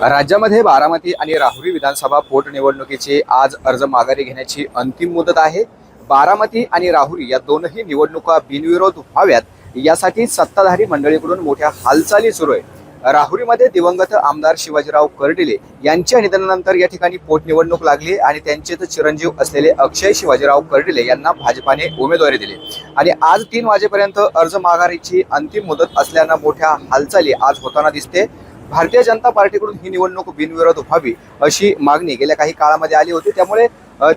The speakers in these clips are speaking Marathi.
राज्यामध्ये बारामती आणि राहुरी विधानसभा पोटनिवडणुकीची आज अर्ज माघारी घेण्याची अंतिम मुदत आहे। बारामती आणि राहुरी या दोनही निवडणुका बिनविरोध व्हाव्यात यासाठी सत्ताधारी मंडळीकडून मोठ्या हालचाली सुरू आहे। राहुरीमध्ये दिवंगत आमदार शिवाजीराव कर्डिले यांच्या निधनानंतर या ठिकाणी पोटनिवडणूक लागली आणि त्यांचेच चिरंजीव असलेले अक्षय शिवाजीराव कर्डिले यांना भाजपाने उमेदवारी दिली आणि आज 3 वाजेपर्यंत अर्ज माघारीची अंतिम मुदत असल्याने मोठ्या हालचाली आज होताना दिसते। भारतीय जनता पार्टीकडून ही निवडणूक बिनविरोध व्हावी अशी मागणी गेल्या काही काळामध्ये आली होती। त्यामुळे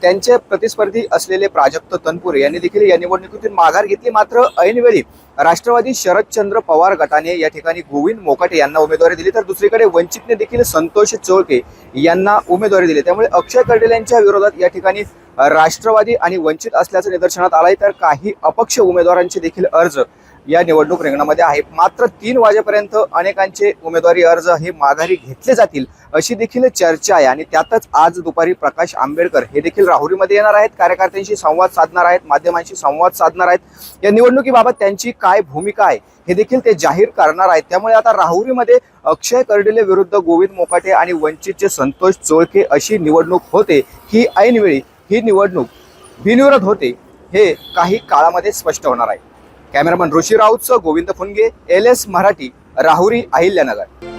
त्यांचे प्रतिस्पर्धी असलेले प्राजक्त तनपुरे यांनी देखील या निवडणुकीतून माघार घेतली। मात्र ऐनवेळी राष्ट्रवादी शरदचंद्र पवार गटाने या ठिकाणी गोविंद मोकाटे यांना उमेदवारी दिली, तर दुसरीकडे वंचितने देखील संतोष चोळके यांना उमेदवारी दिली। त्यामुळे अक्षय कर्डिले यांच्या विरोधात या ठिकाणी राष्ट्रवादी आणि वंचित असल्याचं निदर्शनात आलंय, तर काही अपक्ष उमेदवारांचे देखील अर्ज या निवडणूक रिंगणामध्ये आहे। मात्र 3 वाजेपर्यंत अनेकांचे उमेदवारी अर्ज हे माघारी घेतले जातील अशी देखील चर्चा आहे आणि त्यातच आज दुपारी प्रकाश आंबेडकर हे देखील राहुरीमध्ये येणार आहेत, कार्यकर्त्यांशी संवाद साधणार आहेत, माध्यमांशी संवाद साधणार आहेत। या निवडणुकीबाबत त्यांची काय भूमिका आहे हे देखील ते जाहीर करणार आहेत। त्यामुळे आता राहुरीमध्ये अक्षय कर्डिले विरुद्ध गोविंद मोकाटे आणि वंचितचे संतोष चोळके अशी निवडणूक होते की ऐनवेळी ही निवडणूक बिनविरोध होते हे काही काळामध्ये स्पष्ट होणार आहे। कॅमेरामन ऋषी राऊतसह गोविंद फुनगे, LS मराठी, राहुरी, अहिल्यानगर।